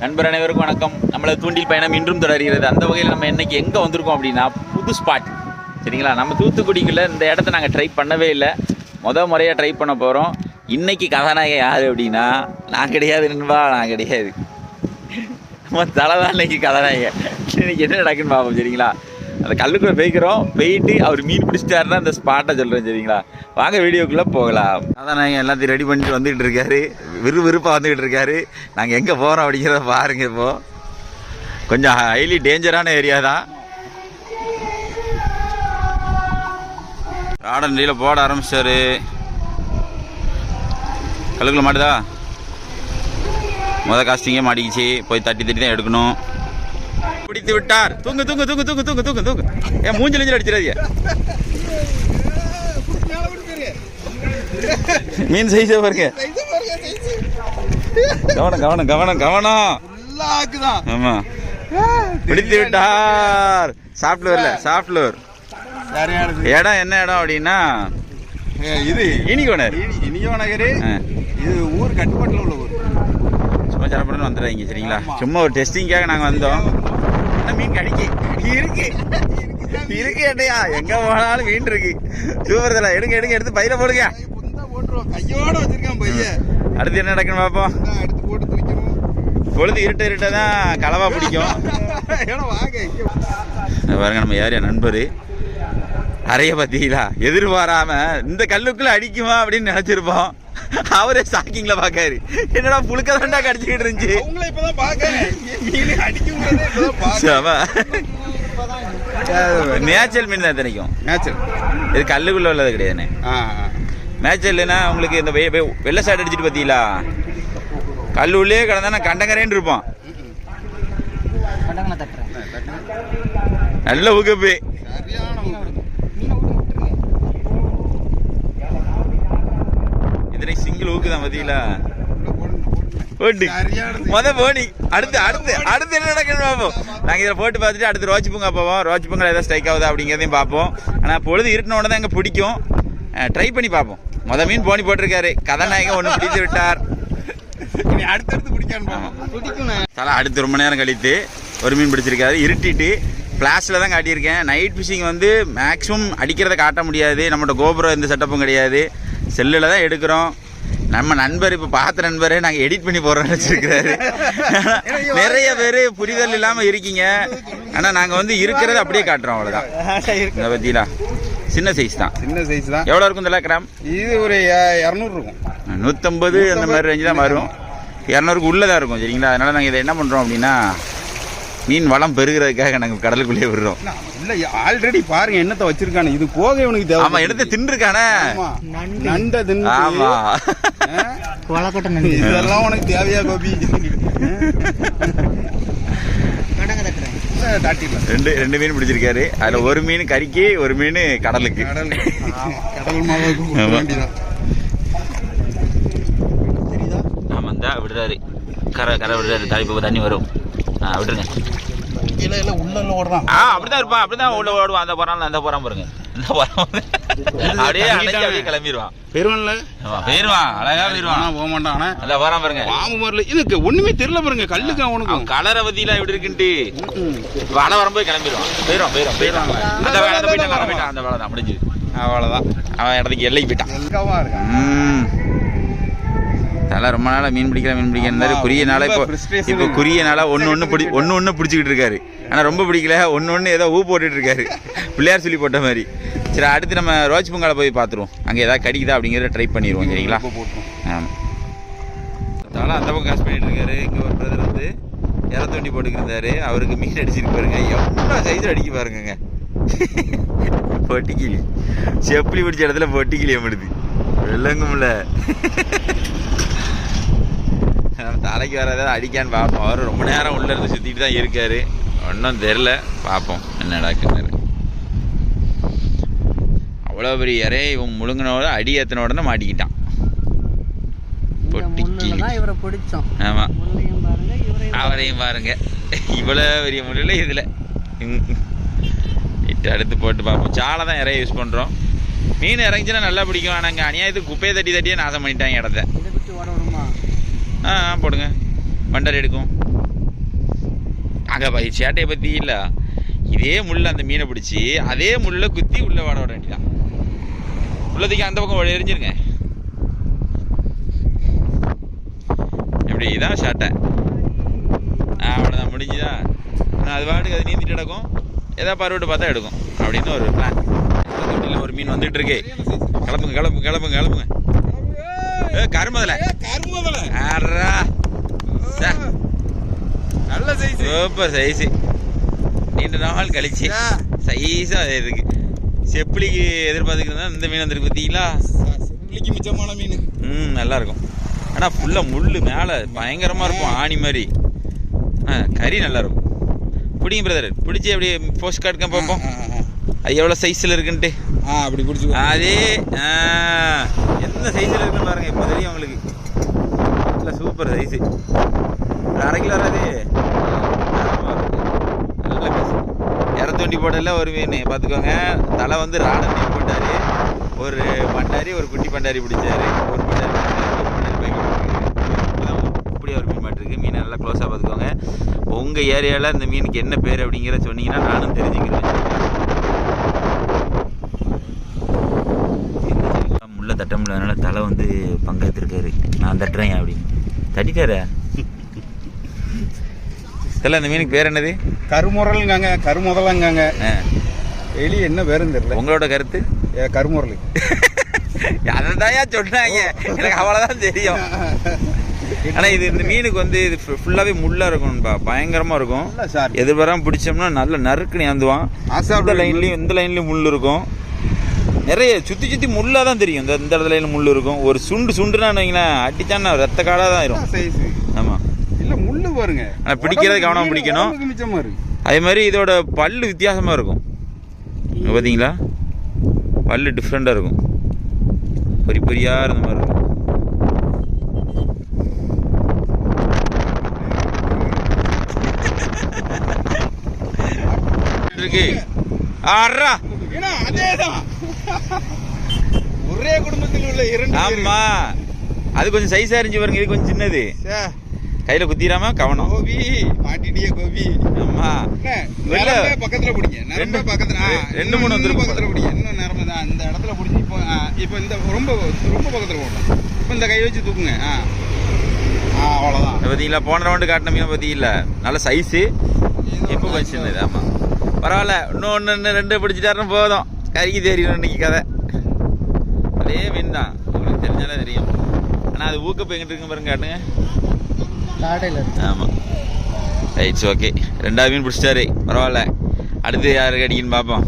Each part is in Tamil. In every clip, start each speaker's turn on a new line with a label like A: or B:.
A: நண்பர் அனைவருக்கும் வணக்கம். நம்மளை தூண்டில் பயணம் இன்றும் தொடர்கிறது. அந்த வகையில் நம்ம இன்னைக்கு எங்கே வந்திருக்கோம் அப்படின்னா புது ஸ்பாட். சரிங்களா, நம்ம தூத்துக்குடிக்குள்ள இந்த இடத்த நாங்கள் ட்ரை பண்ணவே இல்லை. முறையாக ட்ரை பண்ண போகிறோம். இன்னைக்கு கதாநாயகன் யார் அப்படின்னா நான் கிடையாது நண்பா, நான் கிடையாது. நம்ம தலை தான் இன்னைக்கு கதாநாயகன். இன்னைக்கு என்ன நடக்குன்னு பார்ப்போம். சரிங்களா, அந்த கல்லுக்குள்ளே போய்க்கிறோம். போயிட்டு அவர் மீன் பிடிச்சிட்டாருன்னா அந்த ஸ்பாட்டை சொல்கிறேன். சரிங்களா, வாங்க வீடியோக்குள்ளே போகலாம். அதான் நாங்கள் எல்லாத்தையும் ரெடி பண்ணிட்டு வந்துகிட்டு இருக்காரு. விறுவிறுப்பாக வந்துக்கிட்டு இருக்காரு. நாங்கள் எங்கே போகிறோம் அப்படிங்கிறத பாருங்கள். இப்போது கொஞ்சம் ஹைலி டேஞ்சரான ஏரியா தான். கார்டன் டீல போட ஆரம்பிச்சாரு. கல்லுக்குள்ள மாட்டுதா? காஸ்டிங்கே மாட்டிக்கிச்சு. போய் தட்டி தான் எடுக்கணும். பிடித்து விட்டார். தூங்கு தூங்கு தூங்கு தூங்கு தூங்கு தூங்கு தூங்கு. ஏன் மூஞ்சில் அடிச்சிடாதீங்க. மீன் சைஸா பாருங்க. கவனம் கவனம் கவனம் கவனம். ஆமா, பிடித்து விட்டார். சாஃப்ட்வேர் இடம் என்ன இடம் அப்படின்னா இது இனிகோனர். இது ஊர் கட்டுப்பாட்டில் உள்ள ஊர். சும்மா சாப்பிடணும் வந்துடுறாங்க. சரிங்களா, சும்மா ஒரு டெஸ்டிங்காக நாங்கள் வந்தோம். மீன் கடிக்கு இருக்கு ஏட்டையா, எங்க போனாலும் மீன் இருக்கு. சூப்பர் தல. எடுங்க எடுத்து பையில போடுங்க. கையோட வச்சிருக்கேன் பைய. அடுத்து என்ன நடக்குன்னு பார்ப்போம். எடுத்து போட்டு தூக்கணும். பொழுது இருட்ட தான் களவா பிடிக்கும். பாருங்க, நம்ம யாரையா நண்பர் அறைய பத்திங்களா, எதிர்பாராம இந்த கல்லுக்குள்ள அடிக்குமா அப்படின்னு நினைச்சிருப்போம். அவரே ஸ்டாக்கிங்ல பாக்காரு. என்னடா புழுக்க தாண்டா கடிச்சுக்கிட்டு இருந்துச்சு. மேய்ச்சல் மீன் தான் தினைக்கும். மேய்ச்சல் இது கல்லுக்குள்ள உள்ளது கிடையாதுண்ணே. மேய்ச்சல்னா உங்களுக்கு இந்த வெள்ளை சாடு அடிச்சுட்டு பாத்தீங்களா, கல்லுள்ளே கிடந்தா கண்டங்கரேன்னு இருப்பான். நல்ல ஊக்கப்பு. சிங்கிள் ஊக்கு தான் பாத்தீங்களா. போட்டு போனி. அடுத்து என்ன நடக்குன்னு பார்ப்போம். நாங்கள் இதில் போட்டு பார்த்துட்டு அடுத்து ரோச்சி பூங்கா போவோம். ரோச்சி பூங்கா ஏதாவது ஸ்ட்ரைக் ஆகுதா அப்படிங்கிறதையும் பார்ப்போம். ஆனால் பொழுது இருட்டினோட தான் எங்கே பிடிக்கும். ட்ரை பண்ணி பார்ப்போம். மீன் போனி போட்டிருக்காரு. கதாநாயகன் ஒன்று பிடித்து விட்டார். அடுத்தடுத்து பிடிக்கணும். தலை அடுத்து ரொம்ப நேரம் கழித்து ஒரு மீன் பிடிச்சிருக்காரு. இருட்டிட்டு ஃப்ளாஷில் தான் காட்டியிருக்கேன். நைட் ஃபிஷிங் வந்து மேக்ஸிமம் அடிக்கிறத காட்ட முடியாது. நம்மளோட கோபுரம் எந்த செட்டப்பும் கிடையாது. செல்லில் தான் எடுக்கிறோம். நம்ம நண்பர் இப்போ பார்த்த நண்பரே நாங்கள் எடிட் பண்ணி போகிறோம்னு வச்சுருக்கிறாரு. நிறைய பேர் புரிதல் இல்லாமல் இருக்கீங்க. ஆனால் நாங்கள் வந்து இருக்கிறத அப்படியே காட்டுறோம், அவ்வளோதான். இதை பற்றிலா சின்ன சைஸ் தான். எவ்வளோ இருக்கும் இந்த கிராம்?
B: இது ஒரு 200 இருக்கும்.
A: 150 அந்த மாதிரி ரேஞ்சு தான் வரும். 200க்கு உள்ளதாக இருக்கும். சரிங்களா, அதனால் நாங்கள் இதை என்ன பண்ணுறோம் அப்படின்னா மீன் வளம் பெருகிறதுக்காக நாங்கள் கடலுக்குள்ளேயே விடுறோம்.
B: இல்ல ஆல்ரெடி பாருங்க என்னத்தை வச்சிருக்கானு. இது போக இவனுக்கு தேவை.
A: ஆமா, எடுத்து தின்றுக்கானே.
B: நண்டை தின்னு.
A: ஆமா,
B: இதெல்லாம் உனக்கு தேவையா கோபி?
A: ரெண்டு மீன் பிடிச்சிருக்காரு. அதுல ஒரு மீன் கறிக்கு, ஒரு மீன் கடலுக்கு.
B: கடல் மாவுக்கு.
A: ஆமா, இந்த விடுறாரு. கரை விடுறாரு. தலைப்பு தண்ணி வரும். விட்டுருங்க. அப்படிதான் இருப்பான். அப்படிதான் உள்ள ஓடுவான். அந்த போறான் பாருங்க. அப்படியே அப்படியே கிளம்பிடுவான். போயிருவான். அழகா போயிருவான்.
B: போக மாட்டான்.
A: நல்லா போறான் பாருங்க.
B: இதுக்கு ஒண்ணுமே தெரியல பாருங்க. கல்லுக்கு அவனுக்கு
A: கலரை பத்திலாம் எப்படி இருக்குன்ட்டு வலை வரும்போது கிளம்பிடுவான். போயிடுவான். அந்த வேலை தான் முடிஞ்சு. அவ்வளவுதான். அவன் இடத்துக்கு எல்லைக்கு போயிட்டான். அதெல்லாம் ரொம்ப நாளாக மீன் பிடிக்கிற குறிய நாளாக இப்போ குறிய நாளாக ஒன்று பிடிச்சிக்கிட்டு இருக்காரு. ஆனால் ரொம்ப பிடிக்கல. ஒன்று ஏதோ போட்டுட்டு இருக்காரு. பிள்ளையார் சொல்லி போட்ட மாதிரி. சரி, அடுத்து நம்ம ரோஜ் பூங்கால போய் பார்த்துருவோம். அங்கே ஏதாவது கடிக்குதா அப்படிங்கிறத ட்ரை பண்ணிடுவோம். சரிங்களா. ஆமாம், அதனால் அந்த பக்கம் காசு பண்ணிட்டு இருக்காரு. இங்கே ஒரு பிரதர் வந்து தூண்டி போட்டுக்கிருந்தாரு. அவருக்கு மீன் அடிச்சிருக்கு பாருங்க. எவ்வளோ சைஸில் அடிக்க பாருங்க. பொட்டிக்கிளி செப்பலி பிடிச்ச இடத்துல பொட்டிக்கிளி எம்பிடுது. வெள்ளங்கும்ல. தலைக்கு வர ஏதாவது அடிக்கான்னு பார்ப்போம். அவர் ரொம்ப நேரம் உள்ள இருந்து சுற்றிட்டு தான் இருக்காரு. ஒன்றும் தெரில. பார்ப்போம் என்ன நடக்குன்னு. அவ்வளோ பெரிய இறைய இவன் முழுங்கினோட அடி ஏற்றின உடனே மாட்டிக்கிட்டான். ஆமாம், அவரையும் பாருங்க. இவ்வளோ பெரிய முள்ளில் இதில் அடுத்து போட்டு பார்ப்போம். சாலை தான் இறைய யூஸ் பண்ணுறோம். மீன் இறங்கிச்சுன்னா நல்லா பிடிக்கும். ஆனால் அங்கே அநியாயத்துக்கு குப்பையை தட்டியே நாசம் பண்ணிட்டாங்க இடத்த. போடுங்க. வண்டர் எடுக்கும். அங்கே சேட்டையை பற்றி இல்லை, இதே முள்ள அந்த மீனை பிடிச்சி அதே முள்ள குத்தி உள்ள வாட விட வேண்டியதான். உள்ளதுக்கு அந்த பக்கம் எரிஞ்சிருங்க. இப்படி இதான் சேட்டை. அவ்வளோதான், முடிஞ்சுதான். ஆனால் அது பாட்டுக்கு அது நீந்திட்டு கிடக்கும், ஏதாவது பருவட்டு பார்த்தா எடுக்கும் அப்படின்னு ஒரு பிளான். தொட்டியில் ஒரு மீன் வந்துட்டு இருக்கு. கிளம்புங்க கிளம்புங்க கிளம்புங்க கிளம்புங்க. கருமதலை
B: நல்ல சைஸ்,
A: சூப்பர் சைஸு. நீண்ட நாள் கழிச்சு சைஸாக இருக்கு. செப்பிலிக்கு எதிர்பார்த்துக்கிறதா இந்த மீன் வந்துருக்கு பார்த்தீங்களா?
B: செப்பிலிக்கு மிச்சமான மீன்.
A: நல்லா இருக்கும். ஆனால் ஃபுல்லாக முள் மேலே பயங்கரமாக இருக்கும், ஆணி மாதிரி. கறி நல்லா இருக்கும். பிடிங்க பிரதர், பிடிச்சி அப்படியே போஸ்ட் கார்டுக்க பார்ப்போம் அது எவ்வளோ சைஸில் இருக்குன்ட்டு.
B: அப்படி பிடிச்சி
A: அதே எந்த சைஸில் இருக்குன்னு பாருங்க, இப்போ தெரியும் உங்களுக்கு. இல்லை சூப்பர் சைஸு. ஒரு 1/2 கிலோ வராது. நல்ல பீஸ். இறத்தொண்டி போடல ஒரு மீன் பார்த்துக்கோங்க. தலை வந்து ராட மீன் போட்டார், ஒரு பண்டாரி ஒரு குட்டி பண்டாரி பிடிச்சாரு, ஒரு பண்டாரி இப்படியே ஒரு மீன் மாட்டிருக்கு. மீன் நல்லா க்ளோஸாக பார்த்துக்கோங்க. உங்கள் ஏரியாவில் இந்த மீனுக்கு என்ன பேர் அப்படிங்கிற சொன்னீங்கன்னா நானும் தெரிஞ்சுக்கிறேன். முள்ள தட்ட முடியல, அதனால தலை வந்து பங்கெடுத்துருக்காரு. நான் தட்டுறேன் அப்படின்னு தட்டிட்டார. தெரியல இந்த மீனுக்கு பேர் என்னது?
B: கருமுரலுங்காங்க, கருமுதலங்காங்க. வெளியே என்ன பேருன்னு தெரியல.
A: உங்களோட கருத்து?
B: கருமுரல்.
A: அதான் சொன்னாங்க, எனக்கு அவ்வளோதான் தெரியும். ஆனால் இது இந்த மீனுக்கு வந்து இது ஃபுல்லாகவே முள்ளாக இருக்கும்பா, பயங்கரமாக இருக்கும். எதிர்பாராமல் பிடிச்சோம்னா நல்ல நறுக்குன்னு ஏந்துவான். இந்த லைன்லேயும் முள் இருக்கும். நிறைய சுற்றி முள்ளாக தான் தெரியும். இந்த இடத்துல முள் இருக்கும். ஒரு சுண்டுனா வைங்களேன், அடிச்சான்னா ரத்த காடாக தான் இருக்கும். ஆமாம்,
B: இல்லை முள்ளு பாருங்க.
A: ஆனால் பிடிக்கிறது கவனம் பிடிக்கணும். அதே மாதிரி இதோட பல்லு வித்தியாசமாக இருக்கும். பார்த்தீங்களா, பல்லு டிஃப்ரெண்ட்டாக இருக்கும், பொரியாக இருந்த மாதிரி இருக்கும்.
B: ஒரே குடும்பத்தில் உள்ள 2.
A: ஆமா, அது கொஞ்சம் சைஸா இருந்துச்சு பாருங்க, இது கொஞ்சம் சின்னது. கையில குத்திராம கவனம்.
B: கோபி மாட்டிட்டியே கோபி.
A: ஆமா,
B: பக்கத்துல பிடிங்க. நரம்பு பக்கத்துல
A: 2-3 வந்துருக்கு.
B: பக்கத்துல பிடிங்க. இன்னும் நரம்பு தான் இந்த இடத்துல பிடிச்சி. இப்போ இந்த ரொம்ப ரொம்ப பக்கத்துல போடணும். இப்போ இந்த கை வச்சு தூக்குங்க. அவ்வளோதான்.
A: பார்த்தீங்களா, போன ரவுண்டு காட்டின மீன் பார்த்தீங்களா, நல்ல சைஸு. இப்போ கொஞ்சம் சின்னது. ஆமாம், பரவாயில்ல. இன்னொன்று 2 பிடிச்சிட்டாருன்னு போதும், கறிக்கு தெரியும் இன்னைக்கு கதை. அதே மீன் தான், உங்களுக்கு தெரிஞ்சாலே தெரியும். ஆனால் அது ஊக்கப்பு எங்கிட்ட இருக்கு பாருங்க, காட்டுங்க. ஆமாம், ரைட்ஸ், ஓகே. 2வது மீன் பிடிச்சிட்டாரு, பரவாயில்ல. அடுத்து யாருக்கு அடிக்குன்னு பார்ப்போம்.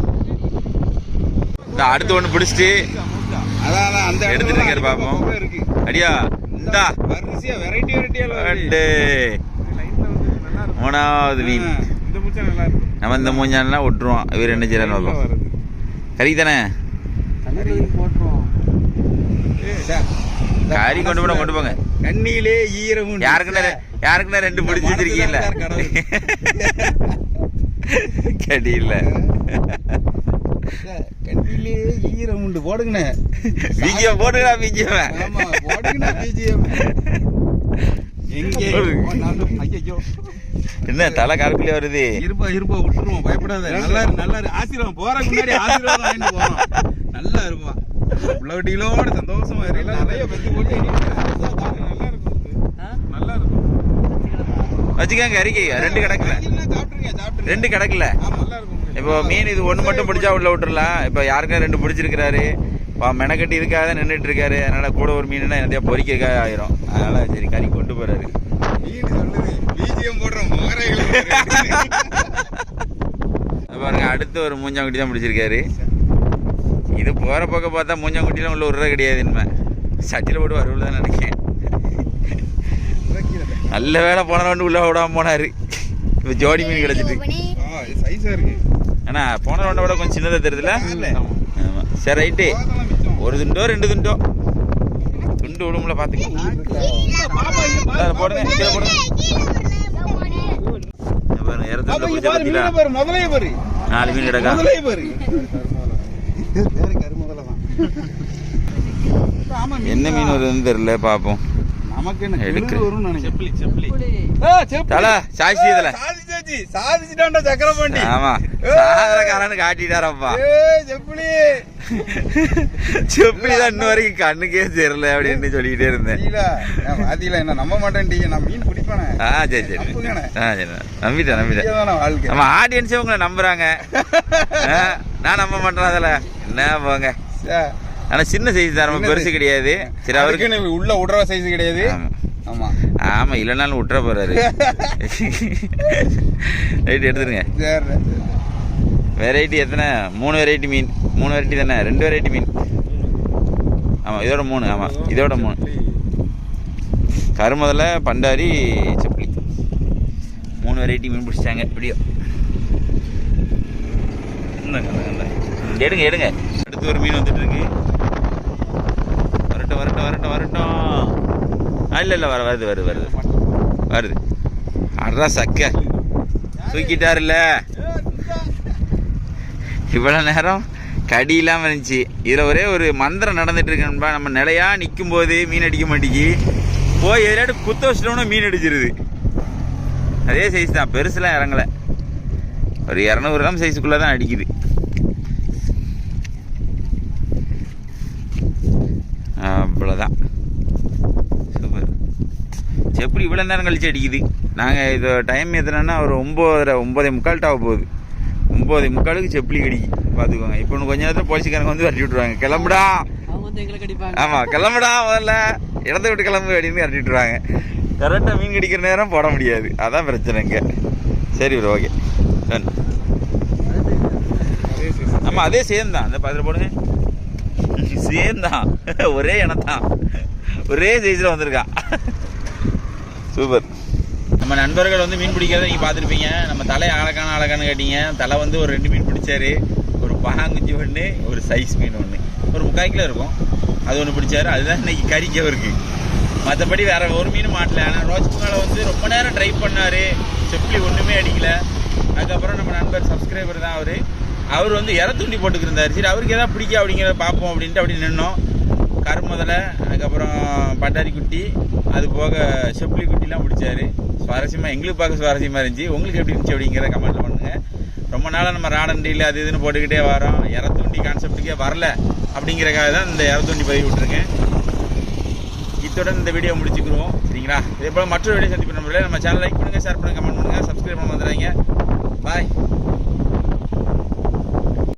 A: அடுத்து ஒன்று பிடிச்சிட்டு எடுத்துட்டு இருக்காரு, பார்ப்போம். அடியா இந்தா மூணாவது மீன். நம்ம இந்த மூஞ்சாலாம் விட்டுருவோம். இவர் என்ன செய்யறான்னு பார்ப்போம். கறி தானே, கறி கொண்டு போங்க.
B: கண்ணியிலே ஈரம்.
A: யாருக்குன்னா 2 பிடிச்சி வச்சிருக்கீங்கல்ல, கடி இல்ல.
B: கண்ணிலே ஈரம் உண்டு. போடுங்கண்ணே,
A: பிஜிஎம் போடுங்கடா, பிஜிஎம்.
B: ஆமா, போடுங்கண்ணே பிஜிஎம். எங்கே ஐயோ,
A: என்ன தலை கருப்பிலே வருது?
B: இருப்பா விட்டுருவோம், பயப்படாத. நல்லா ஆசீர்வாதம். போறதுக்கு முன்னாடி ஆசீர்வாதம் வாங்கிட்டு போறோம். நல்லா இருப்பா, பிள்ளைகளோட சந்தோஷமா இருக்கு. நிறைய பத்தி போட்டு நல்லா இருக்கும்.
A: வச்சுக்காங்க, அறிக்கை 2 கிடக்குல, 2 கிடக்குல. இப்போ மீன் இது 1 மட்டும் பிடிச்சா உள்ள விட்டுறலாம். இப்போ யாருக்கா 2 பிடிச்சிருக்கிறாரு, மெனக்கட்டி இதுக்காக தான் நின்றுட்டு இருக்காரு. அதனால கூட ஒரு மீனுன்னா என்னத்தையா பொறிக்கிறதுக்காக ஆயிரும். அதனால சரி கறி கொண்டு போறாரு. பாருங்க, அடுத்து ஒரு மூஞ்சாங்குட்டி தான் பிடிச்சிருக்காரு. இது போற பக்கம் பார்த்தா மூஞ்சாங்குட்டிலாம் உள்ள விடுற கிடையாது. இனிமே சட்டியில் போட்டு வருவது தான் நினைக்கிறேன். நல்ல வேலை போன ரவுண்டு உள்ள விடாம போனாரு. இப்போ ஜோடி மீன் கிடைச்சிட்டு ஆனா போன ரவுண்டை விட கொஞ்சம் சின்னதாக தெரியுதுல. ஆமா, சரி ரைட்டு. 1 துண்டோ 2 துண்டோ துண்டு விடுமுல பார்த்துக்கலாம். போடுங்க, கீழே போடுங்க.
B: முதலே பாரு,
A: 4 மீன் கிடக்கா. என்ன மீன் வருதுன்னு தெரியல, பார்ப்போம்.
B: நமக்கு என்ன
A: எடுக்கிறேன்.
B: வரும் நினைக்கிறேன்.
A: தலை சாய்ச்சி இதில்
B: போச்சு சாதிச்சுட்டான்டா சக்கரபாண்டி.
A: ஆமா சாதரக்காரன்னு காட்டிட்டாரப்பா.
B: செப்பிலி
A: செப்பிலிதான் இன்ன வரைக்கும் கண்ணுக்கே தெரியல அப்படின்னு சொல்லிக்கிட்டே இருந்தேன்.
B: பாத்தீங்களா என்ன நம்ப மாட்டேன், நான் மீன் பிடிப்பானே.
A: சரி சரி நம்பிட்டேன். நம்ம ஆடியன்ஸே உங்களை நம்புறாங்க, நான் நம்ப மாட்டேன். அதில் என்ன போங்க. ஆனா சின்ன சைஸ் தான், நம்ம பெருசு கிடையாது. சரி அவருக்கு
B: உள்ள விடுற சைஸ் கிடையாது. ஆமா
A: ஆமா இல்லைனாலும் விட்டுற போறாரு. ரைட் எடுத்துருங்க. வெரைட்டி எத்தனை? 3 வெரைட்டி மீன். 3 வெரைட்டி தானே? 2 வெரைட்டி மீன். ஆமாம் இதோட 3. ஆமாம் இதோட 3. கருமுதல, பண்டாரி, செப்பிலி 3 வெரைட்டி மீன் பிடிச்சிட்டாங்க. எப்படியோ எடுங்க. அடுத்து ஒரு மீன் வந்துட்டு இருக்கு. வரட்டும். இல்லை வருது. அட்ரா சக்க தூக்கிட்டாருல்ல. இவ்வளோ நேரம் கடி இல்லாமல் இருந்துச்சு. இதில் ஒரே ஒரு மந்திரம் நடந்துட்டு இருக்கா. நம்ம நிலையா நிற்கும் போது மீன் அடிக்க மாட்டேங்கி, போய் எதிராட்டு குத்த வச்சிட்டோம்னா மீன் அடிச்சிருது. அதே சைஸ் தான், பெருசுலாம் இறங்கலை. ஒரு 200 கிராம் சைஸுக்குள்ளே தான் அடிக்குது. அவ்வளோதான். சூப்பர். செப்பிலி இவ்வளோ நேரம் கழிச்சு அடிக்குது. நாங்கள் இது டைம் எதுனா ஒரு 9:45 ஆக போகுது. 9:45 செப்பிலி கடிக்கு பார்த்துக்கோங்க. இப்போ கொஞ்ச நேரத்தில் போலீஸ்காரங்க வந்து வரட்டி விட்ருவாங்க. கிளம்புடா. ஆமாம் கிளம்புடா, முதல்ல இடத்த விட்டு கிளம்பு அப்படின்னு வரட்டி விட்ருவாங்க. கரெக்டாக மீன் கடிக்கிற நேரம் போட முடியாது, அதான் பிரச்சனை இங்கே. சரி ப்ரோ, ஓகே. ஆமாம் அதே சேம் தான். அந்த பாத்திரம் போடுங்க. சேம் தான், ஒரே இனத்தான், ஒரே சைஸில் வந்திருக்கான். சூப்பர். நம்ம நண்பர்கள் வந்து மீன் பிடிக்கிறத நீங்கள் பார்த்துருப்பீங்க. நம்ம தலை அழகானு கேட்டீங்க. தலை வந்து ஒரு 2 மீன் பிடிச்சாரு. ஒரு பாங்குஞ்சி ஒன்று, ஒரு சைஸ் மீன் ஒன்று, ஒரு 3/4 கிலோ இருக்கும். அது ஒன்று பிடிச்சாரு. அதுதான் இன்னைக்கு கறிக்க இருக்குது. மற்றபடி வேறு ஒரு மீன் மாட்டல. ஆனால் ரோஜ் புங்கால வந்து ரொம்ப நேரம் ட்ரை பண்ணார். செப்பிலி ஒன்றுமே அடிக்கல. அதுக்கப்புறம் நம்ம நண்பர் சப்ஸ்கிரைபர் தான் அவர் வந்து இறத்துண்டி போட்டுக்கிருந்தார். சரி அவருக்கு எதாவது பிடிக்கும் அப்படிங்கிறத பார்ப்போம் அப்படின்ட்டு அப்படி நின்னோம். கருமுதலை, அதுக்கப்புறம் பட்டாரி குட்டி, அது போக செப்பிலி குட்டிலாம் பிடிச்சாரு. சுவாரஸ்யமாக, எங்களுக்கு பார்க்க சுவாரஸ்யமாக இருந்துச்சு. உங்களுக்கு எப்படி இருந்துச்சு அப்படிங்கிற கமெண்ட்டில் பண்ணுங்கள். ரொம்ப நாளாக நம்ம ராடண்டியில் அது இதுன்னு போட்டுக்கிட்டே வரோம். இறத்துண்டி கான்செப்டுக்கே வரல அப்படிங்கிறக்காக தான் இந்த இறத்துண்டி பதிவு விட்டுருக்கேன். இத்துடன் இந்த வீடியோ முடிச்சுக்கிறோம். சரிங்களா? இதே போல் மற்றொரு வீடியோ சந்திப்பு. நம்ம சேனல் லைக் பண்ணுங்கள், ஷேர் பண்ணுங்கள், கமெண்ட் பண்ணுங்கள், சப்ஸ்கிரைப் பண்ண வந்துடுறாங்க. பாய்.